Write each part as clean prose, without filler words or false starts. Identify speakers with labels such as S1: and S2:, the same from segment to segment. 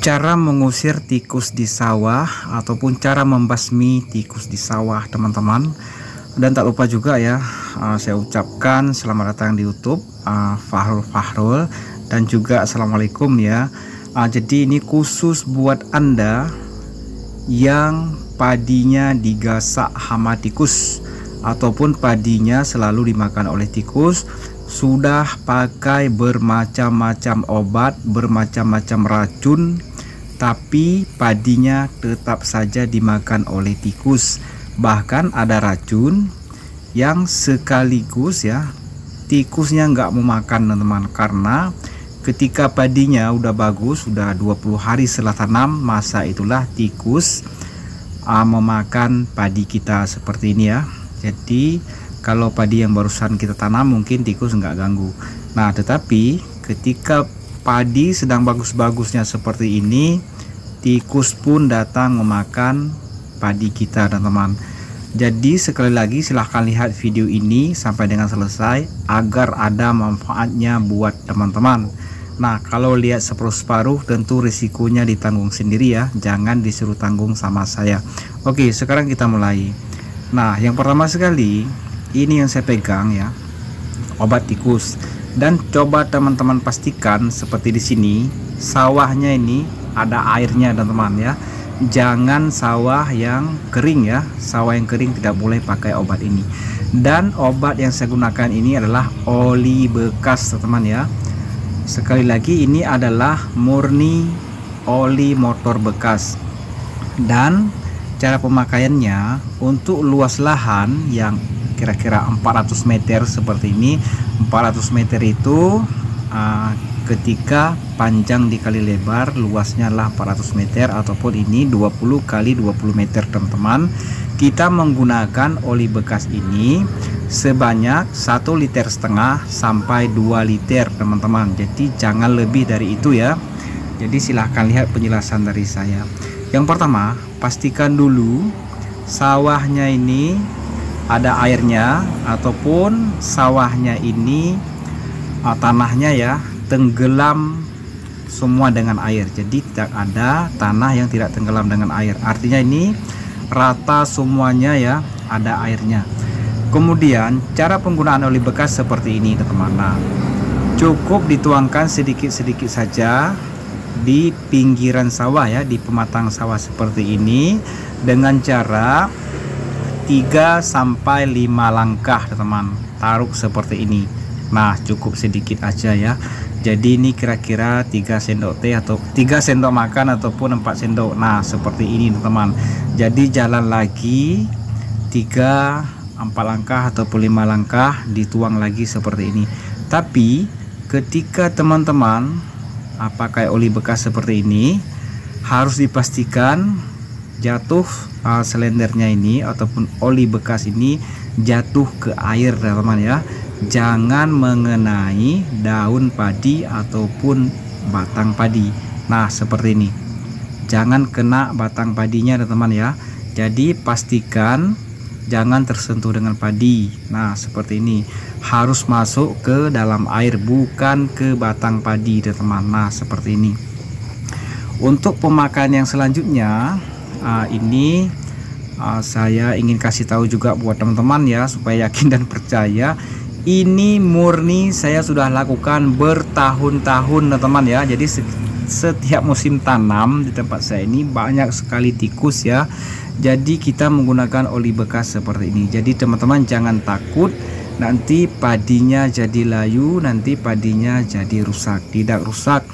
S1: Cara mengusir tikus di sawah ataupun cara membasmi tikus di sawah, teman-teman. Dan tak lupa juga ya, saya ucapkan selamat datang di YouTube Fahrul dan juga assalamualaikum ya. Jadi ini khusus buat Anda yang padinya digasak hama tikus ataupun padinya selalu dimakan oleh tikus, sudah pakai bermacam-macam obat, bermacam-macam racun, tapi padinya tetap saja dimakan oleh tikus. Bahkan ada racun yang sekaligus ya tikusnya nggak mau makan, teman-teman, karena ketika padinya udah bagus, udah 20 hari setelah tanam, masa itulah tikus memakan padi kita seperti ini ya. Jadi kalau padi yang barusan kita tanam mungkin tikus nggak ganggu. Nah, tetapi ketika padi sedang bagus-bagusnya seperti ini, tikus pun datang memakan padi kita, teman-teman. Jadi sekali lagi silahkan lihat video ini sampai dengan selesai agar ada manfaatnya buat teman-teman. Nah, kalau lihat separuh-separuh tentu risikonya ditanggung sendiri ya, jangan disuruh tanggung sama saya. Oke, sekarang kita mulai. Nah, yang pertama sekali ini yang saya pegang ya, obat tikus. Dan coba teman-teman pastikan seperti di sini, sawahnya ini ada airnya, teman-teman ya. Jangan sawah yang kering ya, sawah yang kering tidak boleh pakai obat ini. Dan obat yang saya gunakan ini adalah oli bekas, teman-teman ya. Sekali lagi ini adalah murni oli motor bekas. Dan cara pemakaiannya untuk luas lahan yang kira-kira 400 meter seperti ini. 400 meter itu ketika panjang dikali lebar, luasnya adalah 400 meter ataupun ini 20 kali 20 meter, teman-teman. Kita menggunakan oli bekas ini sebanyak 1,5 liter sampai 2 liter, teman-teman. Jadi jangan lebih dari itu ya. Jadi silahkan lihat penjelasan dari saya. Yang pertama, pastikan dulu sawahnya ini ada airnya ataupun sawahnya ini tanahnya ya tenggelam semua dengan air. Jadi tidak ada tanah yang tidak tenggelam dengan air. Artinya ini rata semuanya ya, ada airnya. Kemudian cara penggunaan oli bekas seperti ini, teman-teman. Nah, cukup dituangkan sedikit-sedikit saja di pinggiran sawah ya, di pematang sawah seperti ini dengan cara 3 sampai 5 langkah, teman-teman. Taruh seperti ini. Nah, cukup sedikit aja ya. Jadi ini kira-kira 3 sendok teh atau 3 sendok makan ataupun 4 sendok. Nah, seperti ini, teman-teman. Jadi jalan lagi 3, 4 langkah ataupun 5 langkah, dituang lagi seperti ini. Tapi ketika teman-teman pakai oli bekas seperti ini, harus dipastikan jatuh selendernya ini ataupun oli bekas ini jatuh ke air, teman-teman ya. Jangan mengenai daun padi ataupun batang padi. Nah, seperti ini. Jangan kena batang padinya, teman-teman ya. Jadi pastikan jangan tersentuh dengan padi. Nah, seperti ini. Harus masuk ke dalam air, bukan ke batang padi, teman-teman. Nah, seperti ini. Untuk pemakaian yang selanjutnya, ini saya ingin kasih tahu juga buat teman-teman ya, supaya yakin dan percaya. Ini murni saya sudah lakukan bertahun-tahun, teman-teman ya. Jadi setiap musim tanam di tempat saya ini banyak sekali tikus ya. Jadi kita menggunakan oli bekas seperti ini. Jadi teman-teman jangan takut nanti padinya jadi layu, nanti padinya jadi rusak. Tidak rusak,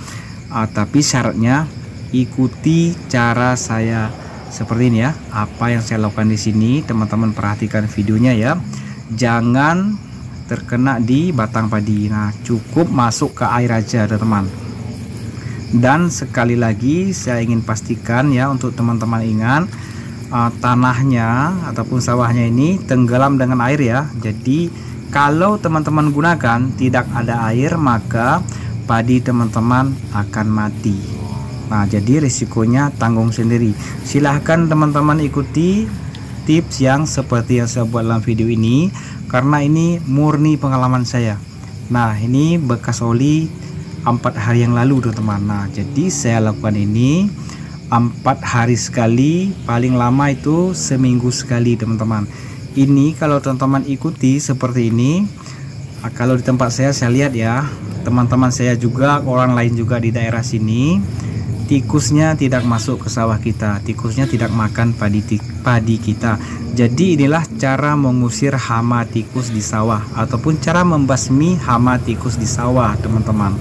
S1: tapi syaratnya ikuti cara saya seperti ini ya. Apa yang saya lakukan di sini, teman-teman perhatikan videonya ya. Jangan terkena di batang padi. Nah, cukup masuk ke air aja, teman-teman. Dan sekali lagi saya ingin pastikan ya, untuk teman-teman ingat, tanahnya ataupun sawahnya ini tenggelam dengan air ya. Jadi kalau teman-teman gunakan tidak ada air, maka padi teman-teman akan mati. Nah, jadi risikonya tanggung sendiri. Silahkan teman-teman ikuti tips yang seperti yang saya buat dalam video ini, karena ini murni pengalaman saya. Nah, ini bekas oli 4 hari yang lalu teman-teman. Nah, jadi saya lakukan ini 4 hari sekali, paling lama itu seminggu sekali teman-teman. Ini kalau teman-teman ikuti seperti ini, kalau di tempat saya lihat ya, teman-teman saya juga, orang lain juga di daerah sini, tikusnya tidak masuk ke sawah kita, tikusnya tidak makan padi kita. Jadi inilah cara mengusir hama tikus di sawah, ataupun cara membasmi hama tikus di sawah teman-teman.